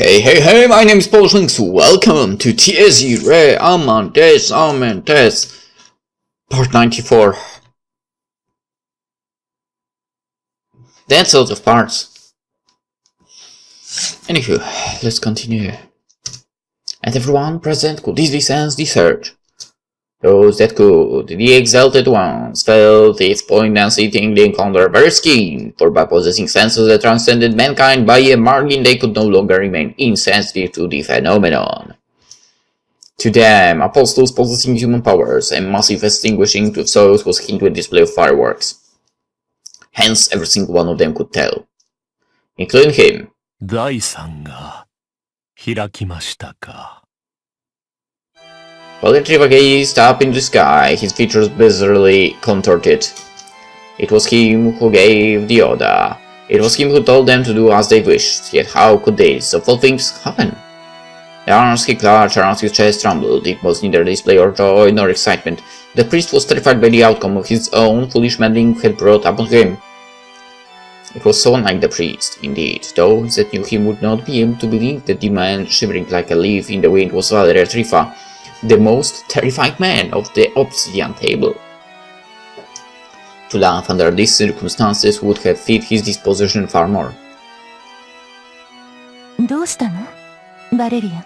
Hey, my name is PolishLynx. Welcome to irae, amentes, part 94. That's out of parts. Anywho, let's continue. And everyone present could easily sense the surge. Those that could, the exalted ones, felt its poignancy tingling on their very skin, for by possessing senses that transcended mankind by a margin they could no longer remain insensitive to the phenomenon. To them, apostles possessing human powers and massive extinguishing to souls was akin to a display of fireworks. Hence, every single one of them could tell. Including him. 第三が開きましたか。While the Triva gazed up in the sky, his features bizarrely contorted. It was him who gave the order. It was him who told them to do as they wished, yet how could this, of all things, happen? The arms he clutched around his chest trembled. It was neither display or joy nor excitement. The priest was terrified by the outcome of his own foolish meddling had brought upon him. It was so unlike the priest, indeed. Those that knew him would not be able to believe that the man shivering like a leaf in the wind was Valeria Trifa, the most terrified man of the obsidian table. To laugh under these circumstances would have fit his disposition far more. どうしたの? Valeria.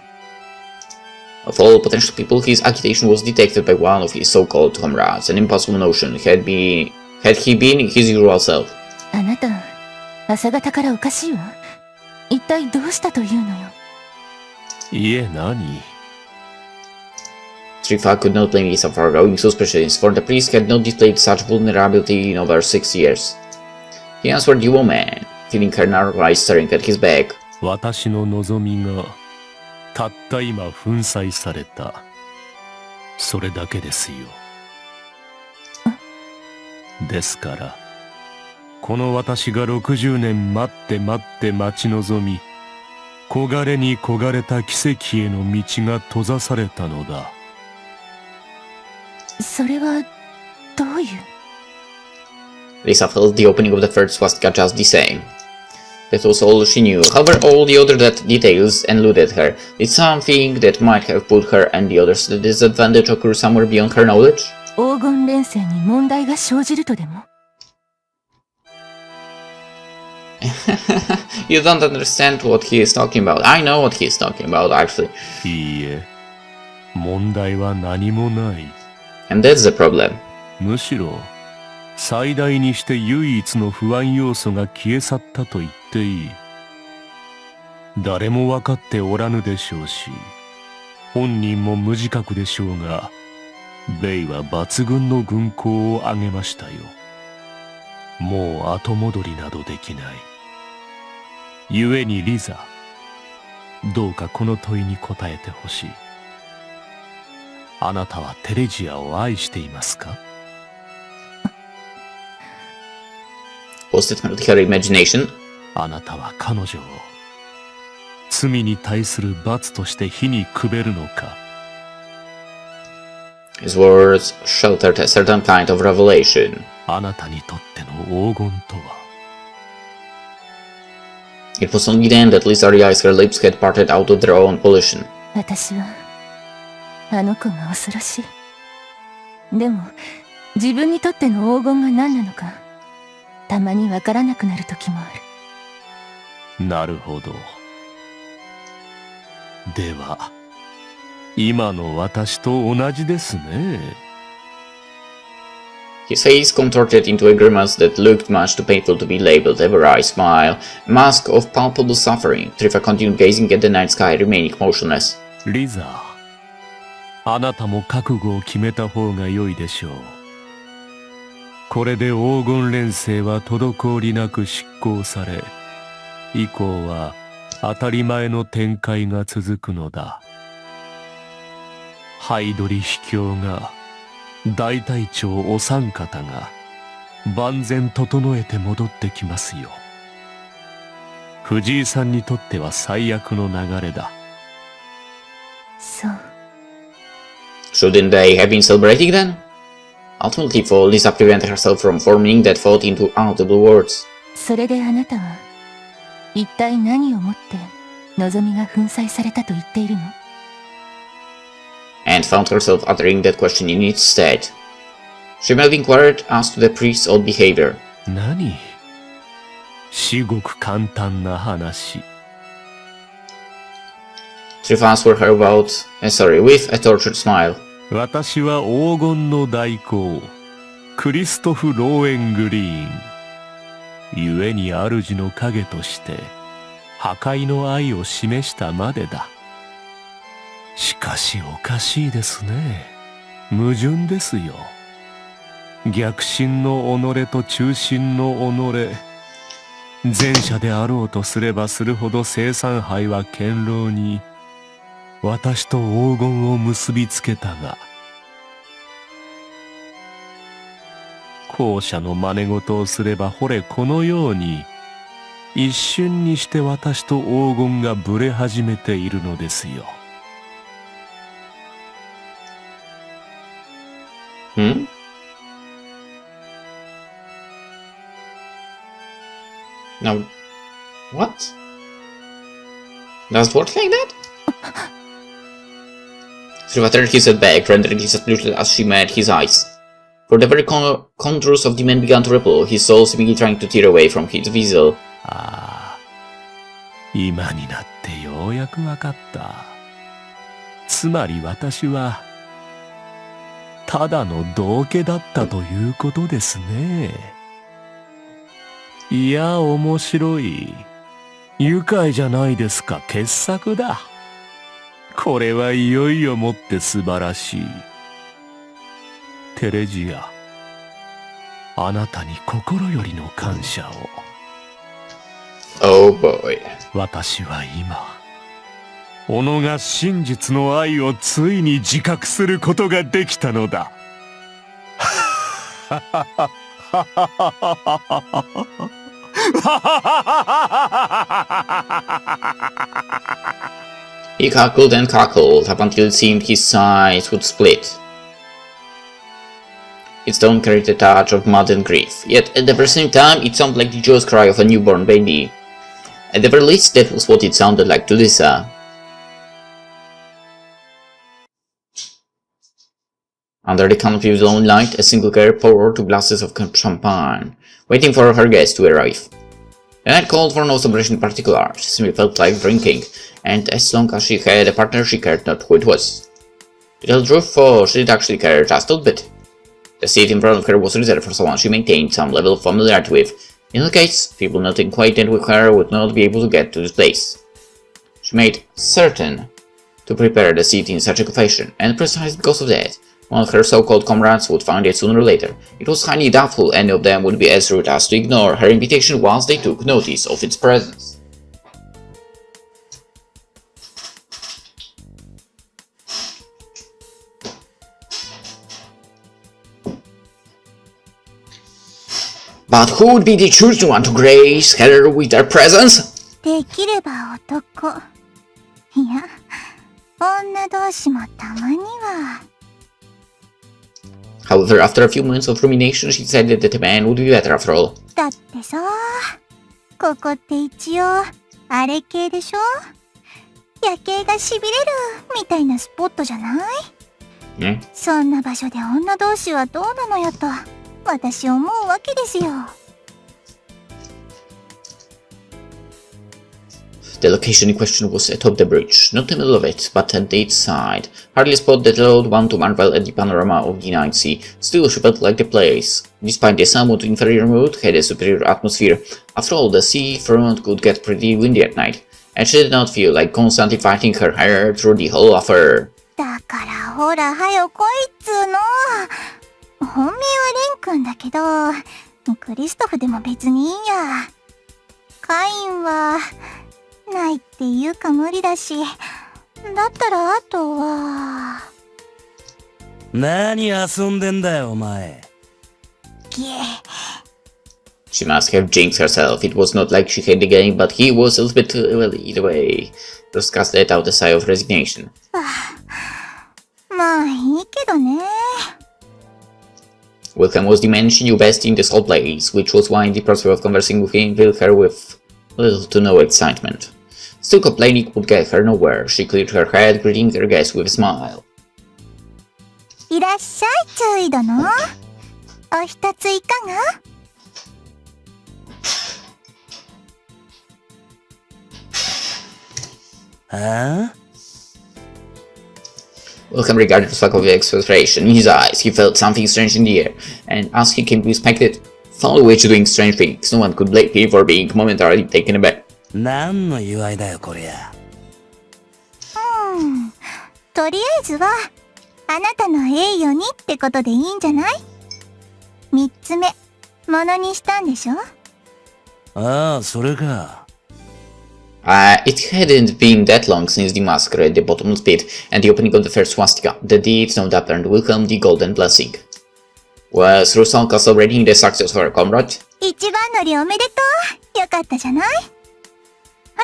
Of all potential people, his agitation was detected by one of his so-called comrades, an impossible notion. Had he been his usual self. あなた、朝方からおかしいわ。一体どうしたというのよ。いえ、何? Trifa could not blame his foregoing suspicions, for the priest had not displayed such vulnerability in over 6 years. He answered the woman, feeling her narrow eyes staring at his back. 私の望みがたった今粉砕された。それだけですよ。ですから、この私が60年待って待ち望み、焦がれに焦がれた奇跡への道が閉ざされたのだ。それはどういう? Lisa felt the opening of the first swastika just the same. That was all she knew. However, all the other details eluded her. Did something that might have put her and the others at a disadvantage occur somewhere beyond her knowledge? 黄金連星に問題が生じるとでも? You don't understand what he is talking about. I know what he is talking about, actually. いいえ、問題は何もない。And that's the problem. むしろ最大にして唯一の不安要素が消え去ったと言っていい。誰も分かっておらぬでしょうし、本人も無自覚でしょうが、ベイは抜群の軍功を挙げましたよ。もう後戻りなどできない。故にリザ、どうかこの問いに答えてほしい。あなたはテレジアを愛していますか? Was it her imagination? あなたは彼女を罪に対する罰として火にくべるのか? His words sheltered a certain kind of revelation. あなたにとっての黄金とは? It was only then that Lisa realized her lips had parted out of their own volition. 私はあの子が恐ろしい。でも自分にとっての黄金が何なのかたまにわからなくなる時もある。なるほど。では今の私と同じですね。His face contorted into a grimace that looked much too painful to be labeled a wry smile, a mask of palpable suffering. Trifa continued gazing at the night sky, remaining motionless. リザ、あなたも覚悟を決めた方が良いでしょう。これで黄金連星は滞りなく執行され、以降は当たり前の展開が続くのだ。ハイドリ秘境が、大隊長お三方が万全整えて戻ってきますよ。藤井さんにとっては最悪の流れだ。そう。Shouldn't they have been celebrating then? Ultimately, for Lisa prevented herself from forming that thought into audible words. それであなたは一体何をもって望みが粉砕されたと言っているの？ and found herself uttering that question in its stead. She merely inquired as to the priest's odd behavior. 何？至極簡単な話。Three answered her with a tortured smile. 私は黄金の大公、クリストフ・ローエングリーン。故に主の影として、破壊の愛を示したまでだ。しかしおかしいですね。矛盾ですよ。逆心の己と中心の己。前者であろうとすればするほど生産杯は堅牢に、私と黄金を結びつけたが、後者の真似事をすればほれこのように、一瞬にして私と黄金がぶれ始めているのですよ。Hmm? Now, what? Does it work like that? Through turned his head back, rendering his attention as she met his eyes. For the very contours of the man began to ripple, his soul seemingly trying to tear away from his vessel. ああ、今になってようやくわかった。つまり私は、ただの道化だったということですね。いや、面白い。愉快じゃないですか、傑作だ。これはいよいよもって素晴らしい。テレジア、あなたに心よりの感謝を。Oh boy. 私は今、己が真実の愛をついに自覚することができたのだ。He cackled and cackled up until it seemed his sides would split. Its tone carried a touch of mud and grief, yet at the very same time it sounded like the joyous cry of a newborn baby. At the very least, that was what it sounded like to Lisa. Under the canopy of the lonely light, a single girl poured 2 glasses of champagne, waiting for her guest to arrive. The night called for no celebration in particular, she simply felt like drinking, and as long as she had a partner she cared not who it was. To tell the truth, she did actually care just a bit. The seat in front of her was reserved for someone she maintained some level of familiarity with. In that case, people not acquainted with her would not be able to get to this place. She made certain to prepare the seat in such a fashion, and precisely because of that, one of her so-called comrades would find it sooner or later. It was highly doubtful any of them would be as rude as to ignore her invitation once they took notice of its presence. But who would be the chosen one to grace her with their presence? できれば男。いや、女同士もたまには。However, after a few moments of rumination, she decided that a man would be better after all. だってさ、ここって一応、あれ系でしょ？夜景がしびれるみたいなスポットじゃない？そんな場所で女同士はどうなのよと、私思うわけですよ。The location in question was atop the bridge, not in the middle of it, but at its side. Hardly a spot that allowed one to marvel at the panorama of the night sea. Still, she felt like the place, despite the somewhat inferior mood, had a superior atmosphere. After all, the sea front could get pretty windy at night, and she did not feel like constantly fighting her hair through the whole affair. だからほら、はよ来いっつーの。本名はレン君だけど、クリストフでも別にいいや。カインは、ないっていうか無理だし、だったらあとは。何遊んでんだよ、お前。She must have jinxed herself. It was not like she had the game, but he was a little bit, well, either way. Roskas let out a sigh of resignation. まあいいけどね。Wilhelm was the man she knew best in this whole place, which was why the prospect of conversing with him filled her with little to no excitement. Still complaining would get her nowhere. She cleared her head, greeting her guest with a smile. いらっしゃい、注意殿。お一ついかが？ Huh? Welcome regarded Rusalka with exasperation in his eyes. He felt something strange in the air, and as he came to expect it, found a way to doing strange things. No one could blame him for being momentarily taken aback. 何の祝いだよこりゃ。とりあえずは、あなたの栄誉にってことでいいんじゃない？三つ目、ものにしたんでしょ？ああ、それか。It hadn't been that long since the massacre at the bottomless pit and the opening of the first swastika. The deeds no doubt earned Wilhelm the golden blessing. Was Rusalka celebrating the success of her comrade? 一番乗りおめでとう。よかったじゃない？ほ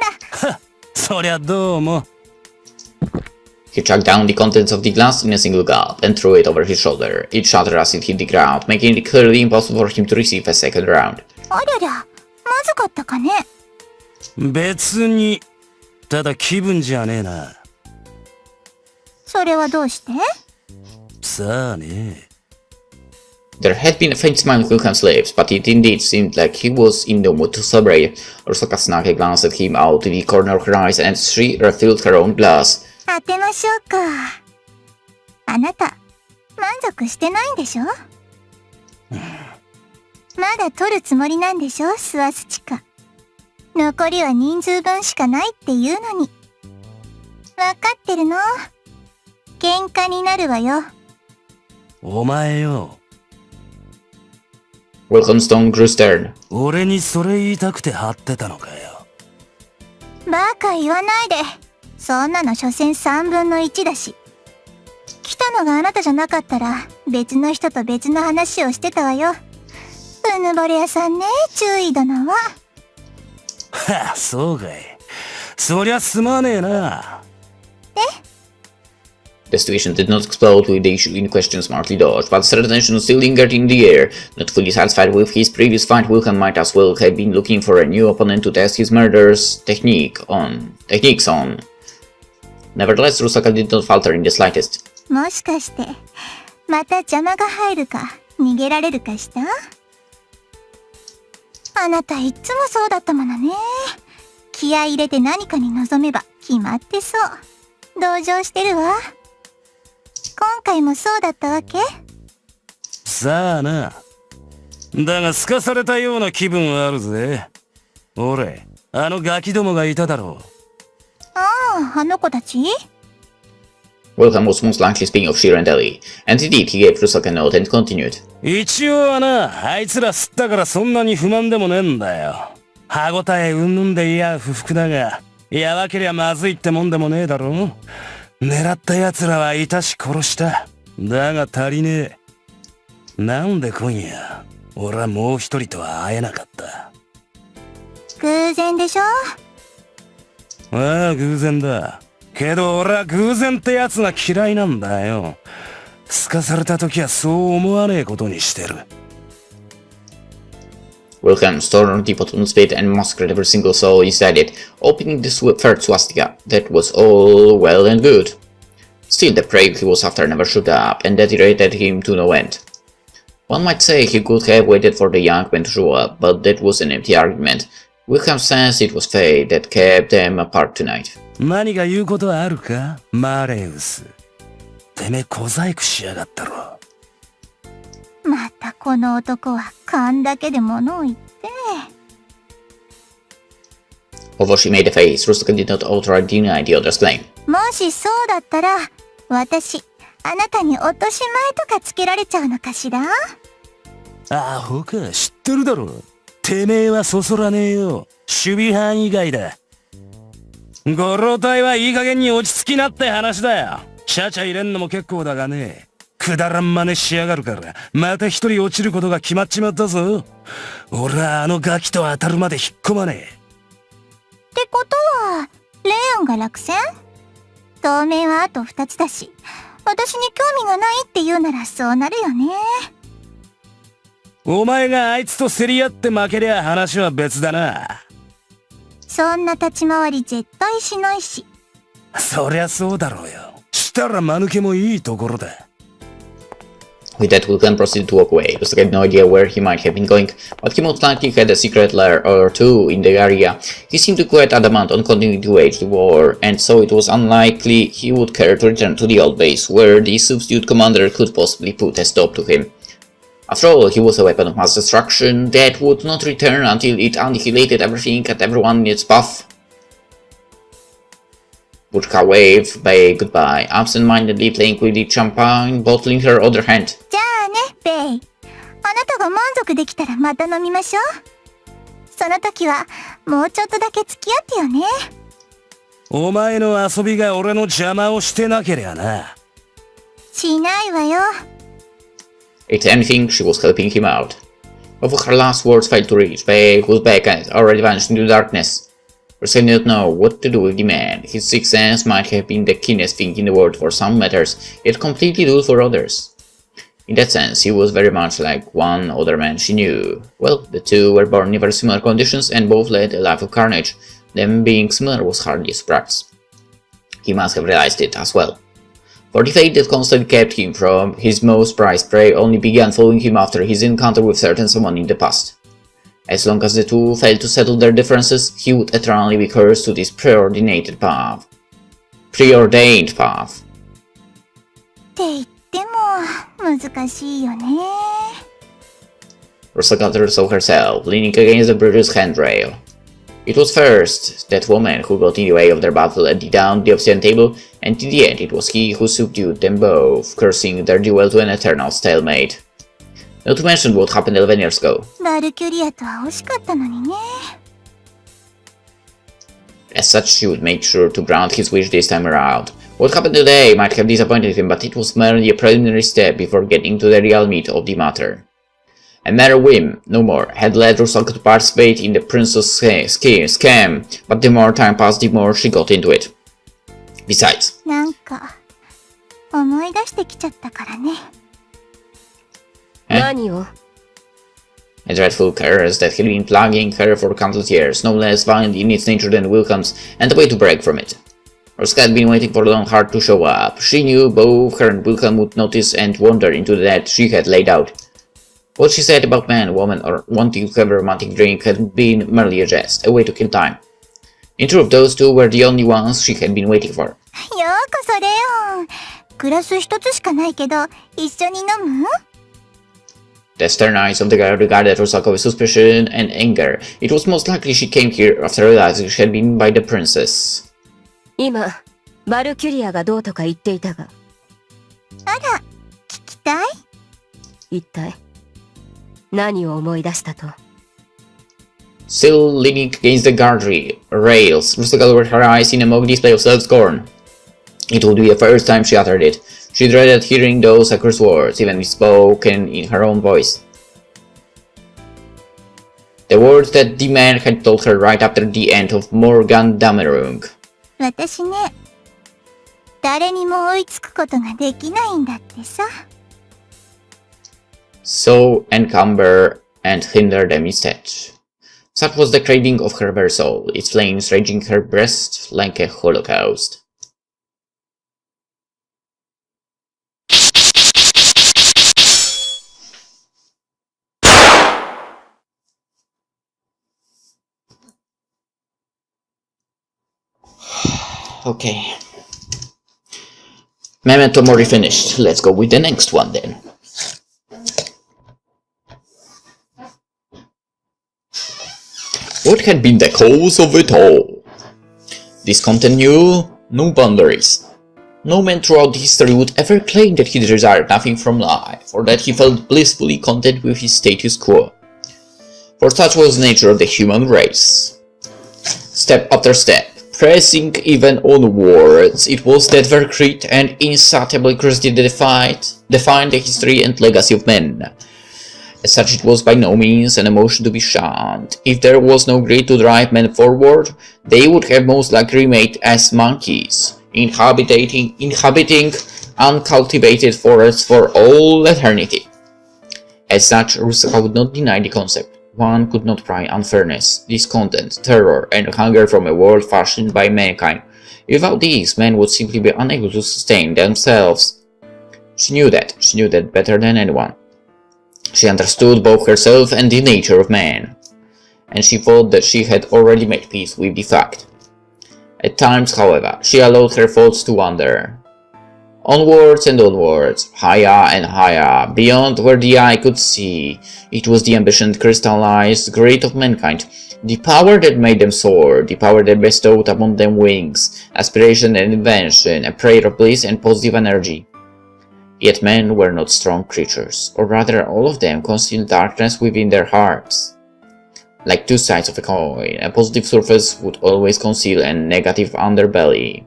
ら。そりゃどうも。He chugged down the contents of the glass in a single gulp and threw it over his shoulder. It shattered as it hit the ground, making it clearly impossible for him to receive a second round. ありゃりゃ、まずかったかね。別に、ただ気分じゃねえな。それはどうして？さあね。There had been a faint smile on Wilhelm's lips, but it indeed seemed like he was in no mood to celebrate. Rusalka snugly glanced at him out of the corner of her eyes, and she refilled her own glass. 当てましょうか。あなた、満足してないんでしょ？まだ取るつもりなんでしょ、スワスチカ。残りは人数分しかないっていうのに。わかってるの？喧嘩になるわよ。お前よ。Wilhelm's tone grew stern. 俺にそれ言いたくて張ってたのかよ。バカ言わないで。そんなの所詮3分の1だし。来たのがあなたじゃなかったら別の人と別の話をしてたわよ。うぬぼれ屋さんね、注意殿は。はあ、そうかい。そりゃすまねえな。The situation did not explode with the issue in question smartly dodged, but certain tension still lingered in the air. Not fully satisfied with his previous fight, Wilhelm might as well have been looking for a new opponent to test his murder's techniques on. Nevertheless, Rusalka did not falter in the slightest. もしかしてまた邪魔が入るか逃げられるかした？あなたいつもそうだったものね。気合い入れて何かに臨めば決まってそう。同情してるわ。今回もそうだったわけ？さあな。だがすかされたような気分はあるぜ。俺、あのガキどもがいただろう。ああ、あの子たち？ Wilhelm was most likely speaking of Shira and Ellie, and indeed he gave Rusalka a note and continued. 一応はな、あいつら吸ったからそんなに不満でもねえんだよ。歯ごたえうんぬんでいや不服だが、やばけりゃまずいってもんでもねえだろ。狙った奴らはいたし殺した。だが足りねえ。なんで今夜、俺はもう一人とは会えなかった。偶然でしょ？ああ、偶然だ。けど俺は偶然ってやつが嫌いなんだよ。すかされた時はそう思わねえことにしてる。Wilhelm stormed the bottomless pit and massacred every single soul inside it, opening the third swastika. That was all well and good. Still, the prey he was after never showed up, and that irritated him to no end. One might say he could have waited for the young men to show up, but that was an empty argument. Wilhelm sensed it was fate that kept them apart tonight. 何が言うことはあるか、マレウス。てめえ小細工しやがったろ。またこの男は勘だけで物を言って。Although she made a face, Rusalka did not outright deny the other's claim. もしそうだったら、私、あなたに落とし前とかつけられちゃうのかしら？アホか、知ってるだろ。てめえはそそらねえよ。守備範囲外だ。ご老体はいい加減に落ち着きなって話だよ。ちゃちゃ入れんのも結構だがね。くだらん真似しやがるから、また一人落ちることが決まっちまったぞ。俺はあのガキと当たるまで引っ込まねえ。ってことは、レオンが落選？当面はあと2つだし、私に興味がないって言うならそうなるよね。お前があいつと競り合って負けりゃ話は別だな。そんな立ち回り絶対しないし。そりゃそうだろうよ。したら間抜けもいいところだ。With that, Vulcan proceeded to walk away. Rusalka had no idea where he might have been going, but he most likely had a secret lair or two in the area. He seemed to quite adamant on continuing to wage the war, and so it was unlikely he would care to return to the old base, where the substitute commander could possibly put a stop to him. After all, he was a weapon of mass destruction that would not return until it annihilated everything and everyone in its path. Rusalka waved Bay goodbye, absent-mindedly playing with the champagne bottle in her other hand. じゃあね、ベイ。あなたが満足できたらまた飲みましょう。その時はもうちょっとだけ付き合ってよね。お前の遊びが俺の邪魔をしてなけりゃな。しないわよ。If anything, she was helping him out. Before her last words failed to reach, Bay was back and already vanished into the darkness. Rusalka did not know what to do with the man. His sixth sense might have been the keenest thing in the world for some matters, yet completely dull for others. In that sense, he was very much like one other man she knew. Well, the two were born in very similar conditions and both led a life of carnage. Them being similar was hardly a surprise. He must have realized it as well. For the fate that constantly kept him from his most prized prey only began following him after his encounter with certain someone in the past. As long as the two failed to settle their differences, he would eternally be cursed to this preordained path. って言っても難しいよね。Rusalka saw herself, leaning against the bridge's handrail. It was first that woman who got in the way of their battle at down the obsidian table, and in the end it was he who subdued them both, cursing their duel to an eternal stalemate. Not to mention what happened 11 years ago. バルキュリアとは惜しかったのにね。As such, she would make sure to grant his wish this time around. What happened today might have disappointed him, but it was merely a preliminary step before getting to the real meat of the matter. A mere whim, no more, had led Rusalka to participate in the prince's scam, but the more time passed, the more she got into it. Besides, なんか思い出してきちゃったからね。何を a dreadful curse that had been plaguing her for countless years, no less violent in its nature than Wilcomb's, and a way to break from it. Rusalka had been waiting for Longhart to show up. She knew both her and Wilcomb would notice and wander into the net she had laid out. What she said about man, woman, or wanting to have a romantic drink had been merely a jest, a way to kill time. In truth, those two were the only ones she had been waiting for. ようこそレオン。グラス一つしかないけど一緒に飲む？ The stern eyes of the guard regarded Rusalka with suspicion and anger. It was most likely she came here after realizing she had been by the princess. 今バルキュリアがどうとか言っていたが、あら、聞きたい？一体何を思い出したと？ Still leaning against the guard rails, Rusalka lowered her eyes in a mock display of self-scorn. It would be the first time she uttered it. She dreaded hearing those accursed words, even if spoken in her own voice. The words that the man had told her right after the end of Morgan Damerung. 私ね、誰にも追いつくことができないんだってさ。So encumber and hinder them instead. Such was the craving of her very soul, its flames raging her breast like a holocaust. Okay. Memento Mori finished. Let's go with the next one then. What had been the cause of it all? Discontent knew no boundaries. No man throughout history would ever claim that he desired nothing from life, or that he felt blissfully content with his status quo. For such was the nature of the human race. Step after step, pressing even onwards, it was that vercrete and insatiable curiosity that defined the history and legacy of men. As such, it was by no means an emotion to be shunned. If there was no greed to drive men forward, they would have most likely remained as monkeys, inhabiting uncultivated forests for all eternity. As such, Rusalka would not deny the concept. one could not cry unfairness, discontent, terror, and hunger from a world fashioned by mankind. Without these, men would simply be unable to sustain themselves. She knew that better than anyone. She understood both herself and the nature of man, and she thought that she had already made peace with the fact. At times, however, she allowed her thoughts to wander. Onwards and onwards, higher and higher, beyond where the eye could see. It was the ambition crystallized great of mankind, the power that made them soar, the power that bestowed upon them wings, aspiration and invention, a prayer of bliss and positive energy. Yet men were not strong creatures, or rather all of them concealed darkness within their hearts. Like two sides of a coin, a positive surface would always conceal a negative underbelly.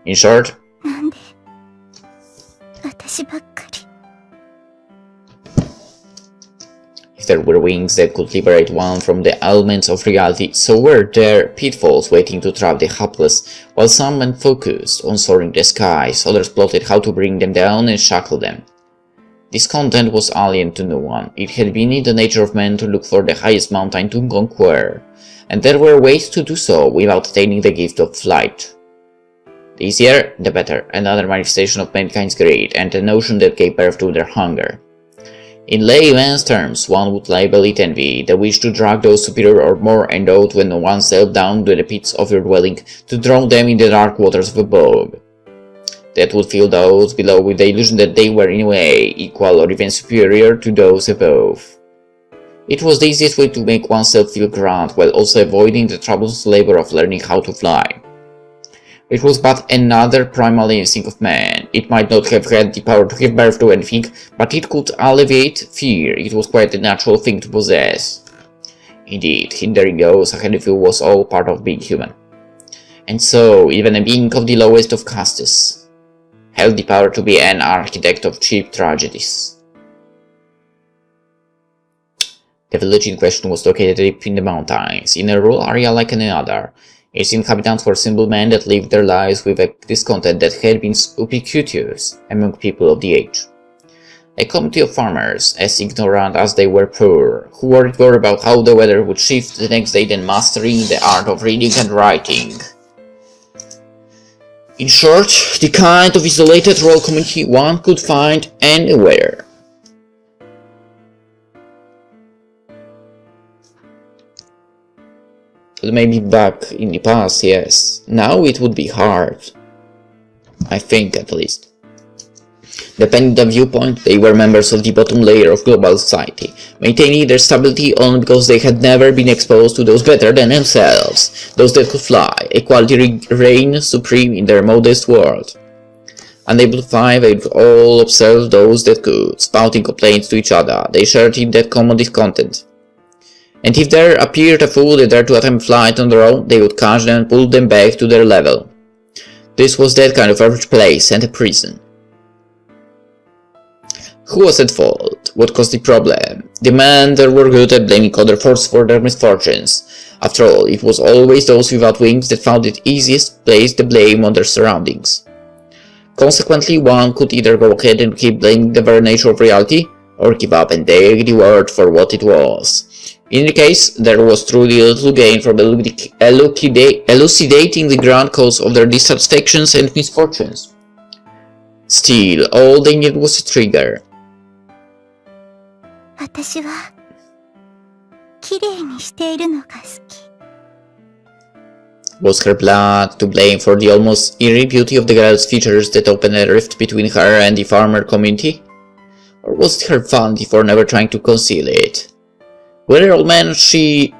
In short, なんで私ばっかり。 if there were wings that could liberate one from the elements of reality, so were there pitfalls waiting to trap the helpless. While some men focused on soaring the skies, others plotted how to bring them down and shackle them. This content was alien to no one. It had been in the nature of man to look for the highest mountain to conquer, and there were ways to do so without attaining the gift of flight. The easier, the better, another manifestation of mankind's greed and the notion that gave birth to their hunger. In layman's terms, one would label it envy, the wish to drag those superior or more endowed than oneself down to the pits of your dwelling, to drown them in the dark waters of above. That would fill those below with the illusion that they were in a way equal or even superior to those above. It was the easiest way to make oneself feel grand while also avoiding the troublesome labor of learning how to fly. It was but another primal instinct of man. It might not have had the power to give birth to anything, but it could alleviate fear. It was quite a natural thing to possess. Indeed, hindering those ahead of you was all part of being human. And so, even a being of the lowest of castes held the power to be an architect of cheap tragedies. The village in question was located deep in the mountains, in a rural area like any other. Its inhabitants were simple men that lived their lives with a discontent that had been ubiquitous among people of the age. A community of farmers, as ignorant as they were poor, who worried more about how the weather would shift the next day than mastering the art of reading and writing. In short, the kind of isolated rural community one could find anywhere. Maybe back in the past, yes. Now it would be hard. I think, at least. Depending on the viewpoint, they were members of the bottom layer of global society, maintaining their stability only because they had never been exposed to those better than themselves, those that could fly. Equality reigned supreme in their modest world. Unable to fly, they would all observe those that could, spouting complaints to each other. They shared in that common discontent. And if there appeared a fool that dared to attempt flight on their own, they would catch them and pull them back to their level. This was that kind of average place and a prison. Who was at fault? What caused the problem? The men that were good at blaming other forces for their misfortunes. After all, it was always those without wings that found it easiest to place the blame on their surroundings. Consequently, one could either go ahead and keep blaming the very nature of reality, or give up and take the world for what it was. In any case, there was truly little gain from elucidating the ground cause of their dissatisfactions and misfortunes. Still, all they needed was a trigger. 私は綺麗にしているのが好き。 Was her blood to blame for the almost eerie beauty of the girl's features that opened a rift between her and the farmer community? Or was it her vanity for never trying to conceal it? Were all men she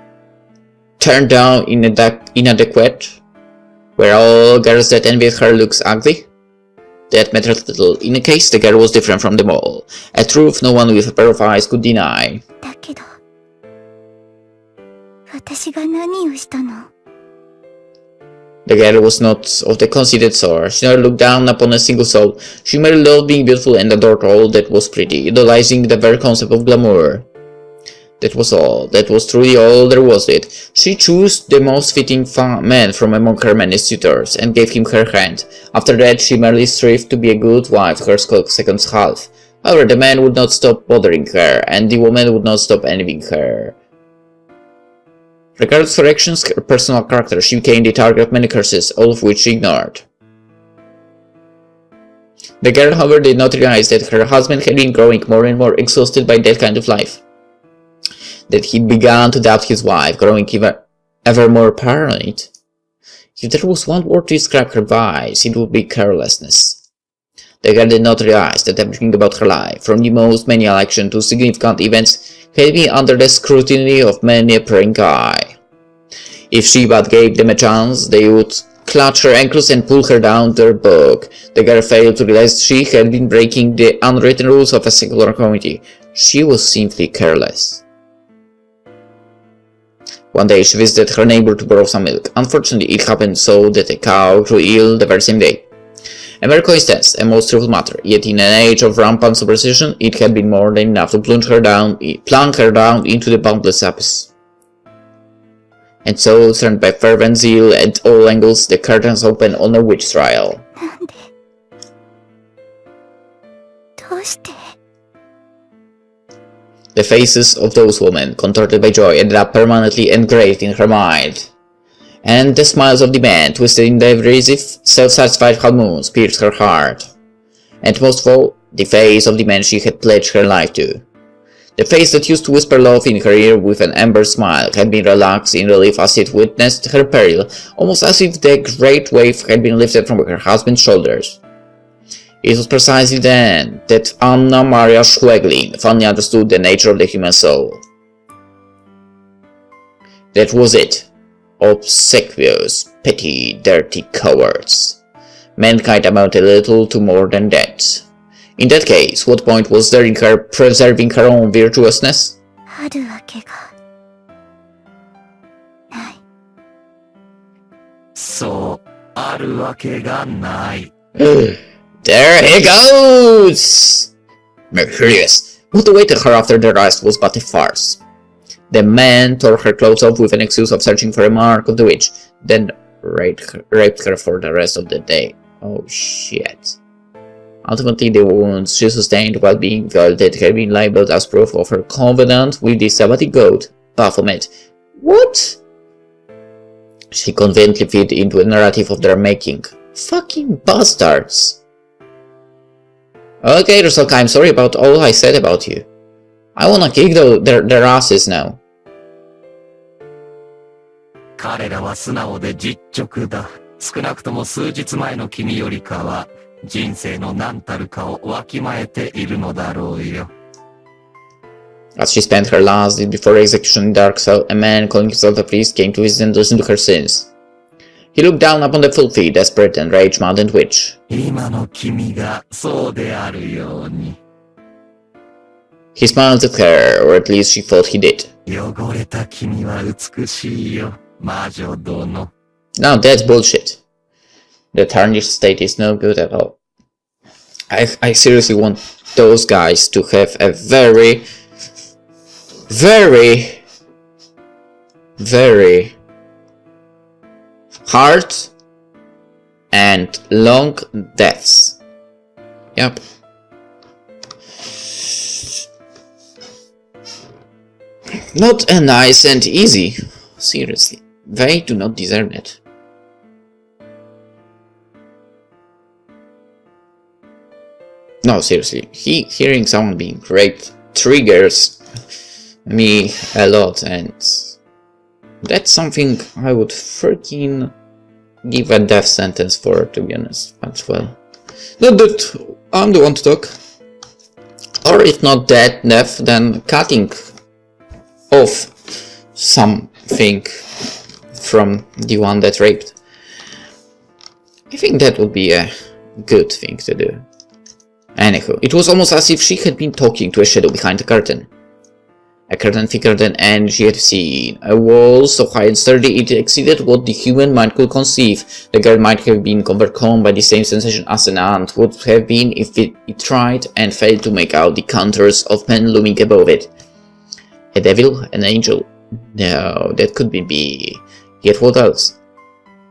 turned down inadequate? Were all girls that envied her looks ugly? That mattered little. In a case, the girl was different from them all. A truth no one with a pair of eyes could deny. だけど、私が何をしたの？ The girl was not of the conceited sort. She never looked down upon a single soul. She merely loved being beautiful and adored all that was pretty, idolizing the very concept of glamour. That was all. That was truly all there was to it. She chose the most fitting man from among her many suitors, and gave him her hand. After that, she merely strived to be a good wife to her second half. However, the man would not stop bothering her, and the woman would not stop envying her. Regardless of her actions, her personal character, she became the target of many curses, all of which she ignored. The girl, however, did not realize that her husband had been growing more and more exhausted by that kind of life. That he began to doubt his wife, growing ever more paranoid. If there was one word to describe her vice, it would be carelessness. The girl did not realize that everything about her life, from the most menial action to significant events, had been under the scrutiny of many a prying eye. If she but gave them a chance, they would clutch her ankles and pull her down their bog. The girl failed to realize she had been breaking the unwritten rules of a secular community. She was simply careless. One day she visited her neighbor to borrow some milk. Unfortunately, it happened so that a cow grew ill the very same day. A mere coincidence, a most trivial matter, yet in an age of rampant superstition, it had been more than enough to plunge her down into the boundless abyss. And so, turned by fervent zeal at all angles, the curtains opened on a witch trial. なんでどうして The faces of those women, contorted by joy, ended up permanently engraved in her mind. And the smiles of the men, twisted in the derisive, self-satisfied half moons, pierced her heart. And most of all, the face of the man she had pledged her life to. The face that used to whisper love in her ear with an amber smile had been relaxed in relief as it witnessed her peril, almost as if the great wave had been lifted from her husband's shoulders. It was precisely then that Anna Maria Schweglin finally understood the nature of the human soul. That was it. Obsequious, petty, dirty cowards. Mankind amounted little to more than that. In that case, what point was there in her preserving her own virtuousness? あるわけがない。そうあるわけがない。 There he goes! Mercurius. What awaited her after the arrest was but a farce. The man tore her clothes off with an excuse of searching for a mark of the witch, then raped her for the rest of the day. Oh shit. Ultimately, the wounds she sustained while being violated had been labeled as proof of her covenant with the Sabbatic god, Baphomet. What? She conveniently fit into a narrative of their making. Fucking bastards! Okay, Rusalka, I'm sorry about all I said about you. I wanna kick their asses now. 彼らは素直で実直だ。少なくとも数日前の君よりかは人生の何たるかをわきまえているのだろうよ。As she spent her last day before execution in dark cell, a man calling himself a priest came to visit and listen to her sins. He looked down upon the filthy, desperate, and rage-maddened witch. 今の君がそうであるように。He smiled at her, or at least she thought he did. 汚れた君は美しいよ、魔女殿。 Now that's bullshit. The tarnished state is no good at all. I seriously want those guys to have a very, very, very hard and long deaths. Yep. Not a nice and easy. Seriously. They do not deserve it. No, seriously. Hearing someone being raped triggers me a lot, and that's something I would freaking give a death sentence for, to be honest. But well, not that I'm the one to talk. Or if not death, then cutting off something from the one that raped. I think that would be a good thing to do. Anywho, it was almost as if she had been talking to a shadow behind the curtain. A curtain thicker than any she had seen. A wall so high and sturdy it exceeded what the human mind could conceive. The girl might have been overcome by the same sensation as an ant would have been if it tried and failed to make out the contours of men looming above it. A devil? An angel? No, that couldn't be. Yet what else?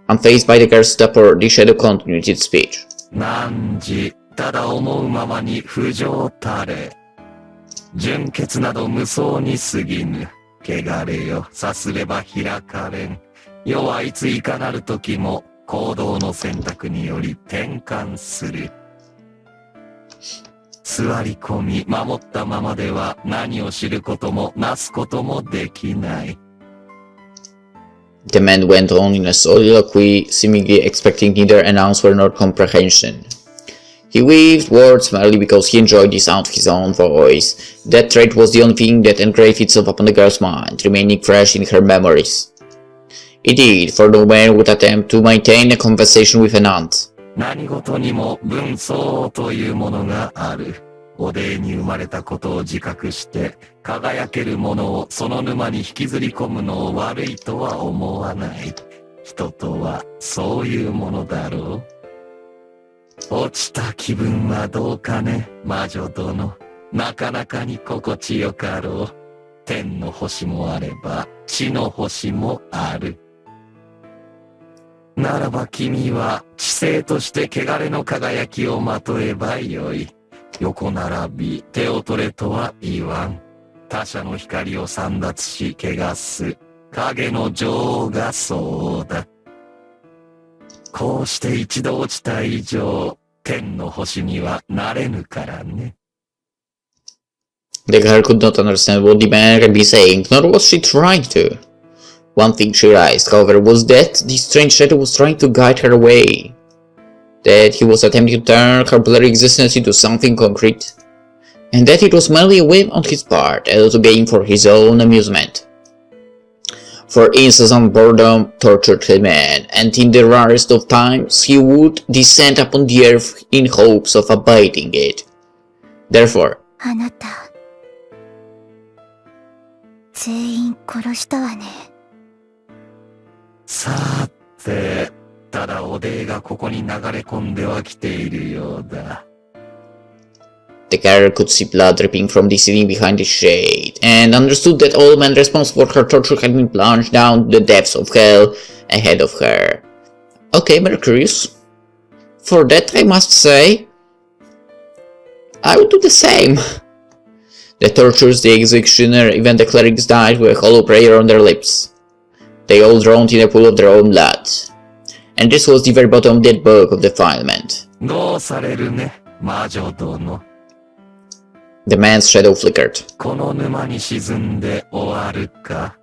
Unfazed by the girl's stupor, the shadow continued its speech. ただ思うままに不条たれ純潔など無双に過ぎぬ汚れよ。さすれば開かれん。世はいついかなる時も行動の選択により転換する。座り込み、守ったままでは何を知ることもなすこともできない。The man went on in a soliloquy, seemingly expecting neither an answer nor comprehension. He weaved words merely because he enjoyed the sound of his own voice. That trait was the only thing that engraved itself upon the girl's mind, remaining fresh in her memories. Indeed, for no man would attempt to maintain a conversation with an aunt. 何事にも分相というものがある。おでに生まれたことを自覚して、輝けるものをその沼に引きずり込むのを悪いとは思わない。人とはそういうものだろう。落ちた気分はどうかね、魔女殿。なかなかに心地よかろう。天の星もあれば、地の星もある。ならば君は知性として汚れの輝きをまとえばよい。横並び、手を取れとは言わん。他者の光を散奪し汚す。影の女王がそうだ。こうして一度落ちた以上、天の星にはなれぬからね。The girl could not understand what the man had been saying, nor was she trying to. One thing she realized, however, was that the strange shadow was trying to guide her away. That he was attempting to turn her blurry existence into something concrete. And that it was merely a whim on his part, as to gain for his own amusement. For incessant boredom tortured the man, and in the rarest of times he would descend upon the earth in hopes of abating it. Therefore, あなた、全員殺したわね。さて、ただおでがここに流れ込んではきているようだ。the girl could see blood dripping from the ceiling behind the shade, and understood that all men responsible for her torture had been plunged down the depths of hell ahead of her. Okay, Mercurius. For that I must say, I would do the same. The torturers, the executioner, even the clerics died with a hollow prayer on their lips. They all drowned in a pool of their own blood. And this was the very bottom of that book of defilement. どうされるね、魔女殿。The man's shadow flickered. この沼に沈んで終わるか。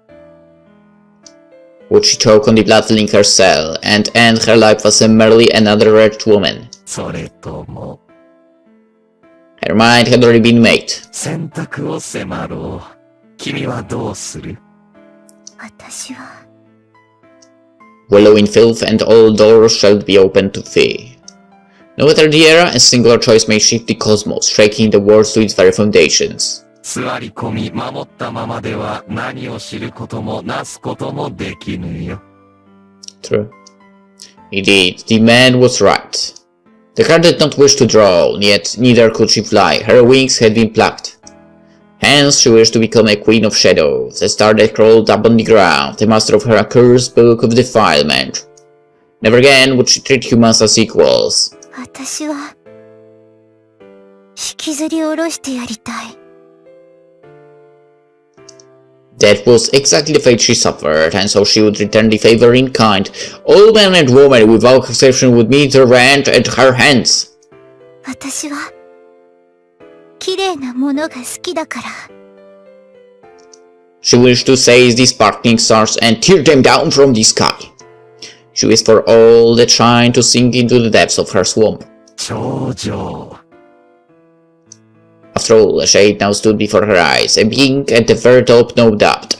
Would she choke on the blood filling her cell, and end her life as merely another wretched woman? それとも、 Her mind had already been made. 選択を迫ろう。君はどうする？私は Wallow in filth, and all doors shall be open to thee. No matter the era, a singular choice may shift the cosmos, shaking the world to its very foundations. 座り込み、守ったままでは何を知ることもなすこともできぬよ。True. Indeed, the man was right. The girl did not wish to drown, yet neither could she fly. Her wings had been plucked. Hence she wished to become a queen of shadows, a star that crawled up on the ground, the master of her accursed book of defilement. Never again would she treat humans as equals. 私は引きずり下ろしてやりたい。That was exactly the fate she suffered, and so she would return the favor in kind. All men and women, without exception, would meet her hand at her hands. 私は綺麗なものが好きだから。She wished to seize the sparkling stars and tear them down from the sky. She wished for all that shine to sink into the depths of her swamp. 頂上。 After all, a shade now stood before her eyes, a being at the very top, no doubt.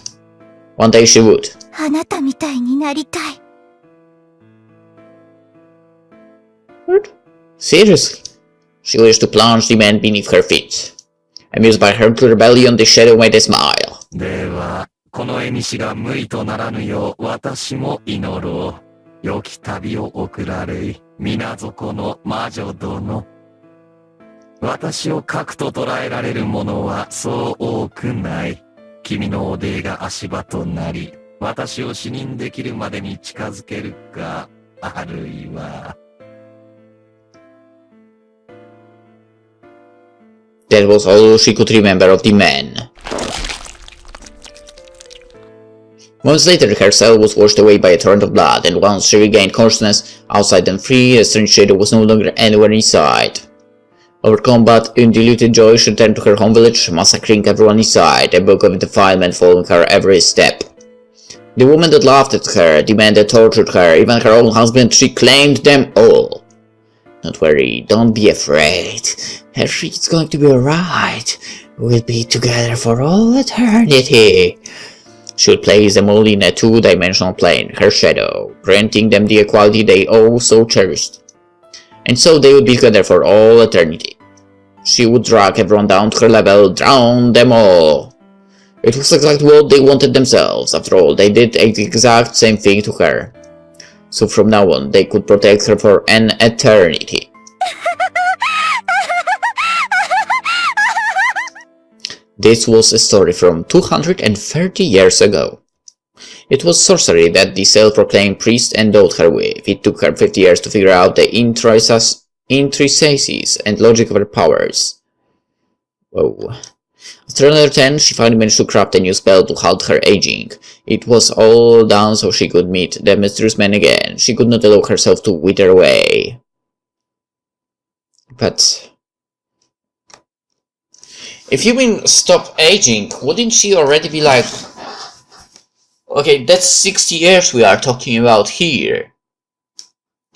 One day she would. あなたみたいになりたい。What? Seriously? She wished to plunge the man beneath her feet. Amused by her rebellion, the shadow made a smile. では、この縁が無理とならぬよう私も祈ろう。良き旅を送られい、水底の魔女殿。私を核と捉えられるものはそう多くない。君のおでが足場となり、私を死人できるまでに近づけるか、あるいは。That was all she could remember of the man. Months later, her cell was washed away by a torrent of blood, and once she regained consciousness, outside and free, a strange shadow was no longer anywhere in sight. Overcome but undiluted joy, she returned to her home village, massacring everyone in sight, a book of defilement following her every step. The woman that laughed at her, demanded, tortured her, even her own husband, she claimed them all. Don't worry, don't be afraid. Everything's going to be alright. We'll be together for all eternity. She would place them all in a two-dimensional plane, her shadow, granting them the equality they all so cherished. And so they would be together for all eternity. She would drag everyone down to her level, drown them all. It was exactly what they wanted themselves. After all, they did the exact same thing to her. So from now on, they could protect her for an eternity. This was a story from 230 years ago. It was sorcery that the self-proclaimed priest endowed her with. It took her 50 years to figure out the intricacies and logic of her powers. Whoa. After another 10, she finally managed to craft a new spell to halt her aging. It was all done so she could meet the mysterious man again. She could not allow herself to wither away. But if you mean stop aging, wouldn't she already be like, okay, that's 60 years we are talking about here.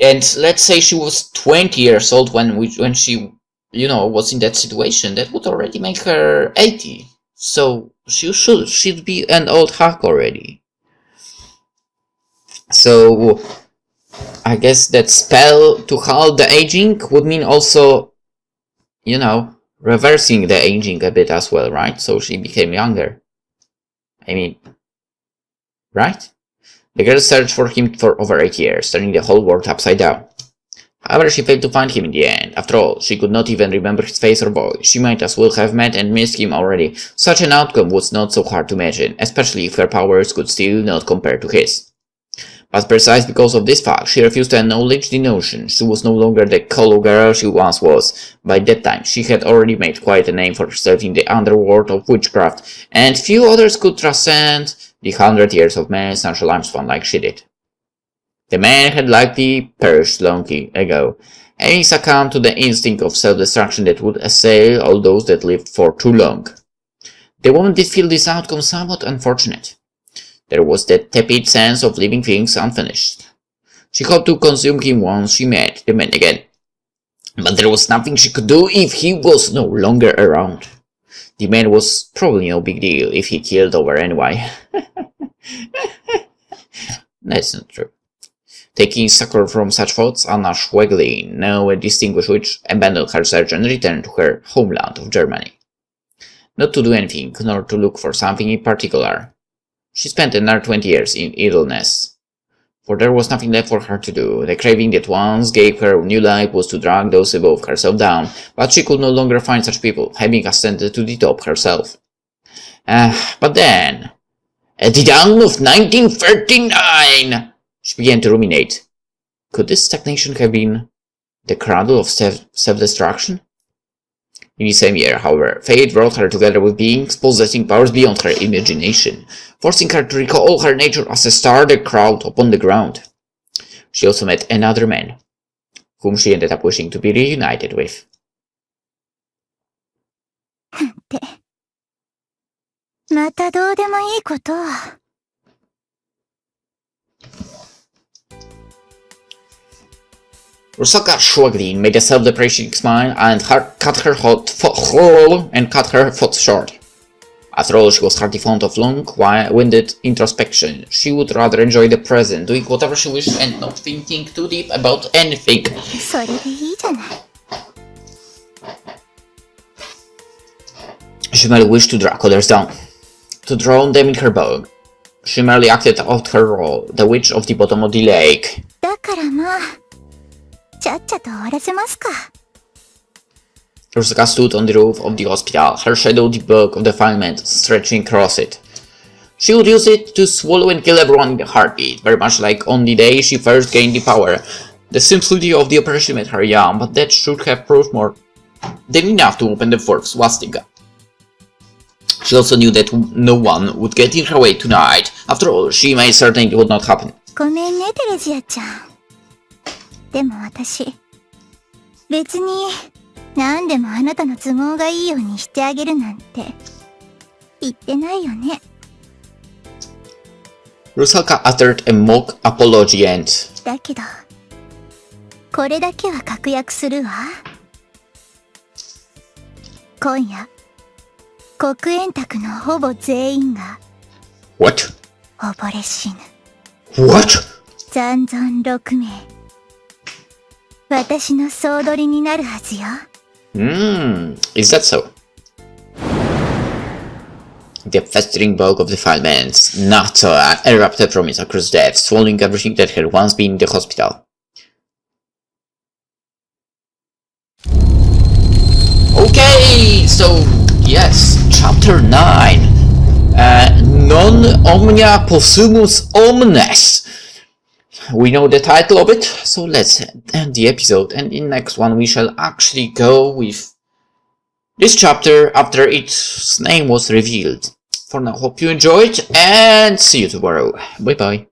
And let's say she was 20 years old when she, you know, was in that situation. That would already make her 80. So she'd be an old hack already. So I guess that spell to halt the aging would mean also, you know, reversing the aging a bit as well, right? So she became younger. I mean, right? The girl searched for him for over 8 years, turning the whole world upside down. However, she failed to find him in the end. After all, she could not even remember his face or voice. She might as well have met and missed him already. Such an outcome was not so hard to imagine, especially if her powers could still not compare to his. But precisely because of this fact, she refused to acknowledge the notion. She was no longer the colo girl she once was. By that time, she had already made quite a name for herself in the underworld of witchcraft, and few others could transcend the 100 years of man's social lifespan like she did. The man had likely perished long ago, having succumbed to the instinct of self-destruction that would assail all those that lived for too long. The woman did feel this outcome somewhat unfortunate. There was that tepid sense of leaving things unfinished. She hoped to consume him once she met the man again. But there was nothing she could do if he was no longer around. The man was probably no big deal if he killed over anyway. That's not true. Taking succor from such thoughts, Anna Schweglin, now a distinguished witch, abandoned her search and returned to her homeland of Germany. Not to do anything, nor to look for something in particular. She spent another 20 years in idleness, for there was nothing left for her to do. The craving that once gave her new life was to drag those above herself down, but she could no longer find such people, having ascended to the top herself. But then, at the dawn of 1939, she began to ruminate. Could this stagnation have been the cradle of self-destruction? In the same year, however, fate brought her together with beings possessing powers beyond her imagination, forcing her to recall her nature as a star that crawled upon the ground. She also met another man, whom she ended up wishing to be reunited with. ってまたどうでもいいこと。Rusalka Schweglin made a self-depreciating smile and cut her thoughts short. After all, she was hardly fond of long-winded introspection. She would rather enjoy the present, doing whatever she wished and not thinking too deep about anything. それでいいじゃない。She merely wished to drag others down, to drown them in her boat. She merely acted out her role, the witch of the bottom of the lake. だからまあ、ちゃっちゃと終わらせますか。Rusalka stood on the roof of the hospital, her shadow the book of defilement stretching across it. She would use it to swallow and kill everyone in a heartbeat, very much like on the day she first gained the power. The simplicity of the operation made her young, but that should have proved more than enough to open the fourth swastika. She also knew that no one would get in her way tonight. After all, she made certain it would not happen. ごめんね、テレジアちゃん。でも私、別に何でもあなたの都合がいいようにしてあげるなんて言ってないよね。Rusalka uttered a mock apology and... だけど、これだけは確約するわ。今夜、黒煙卓のほぼ全員が What? 溺れ死ぬ。What? 残存6名。私の総取りになるはずよ。Is that so? The festering bulk of defilements, not erupted from its across depths, swallowing everything that had once been the hospital. Okay, so yes, chapter 9. Non omnia possumus omnes. We know the title of it, so let's end the episode, and in next one we shall actually go with this chapter after its name was revealed. For now, hope you enjoyed, and see you tomorrow. Bye bye.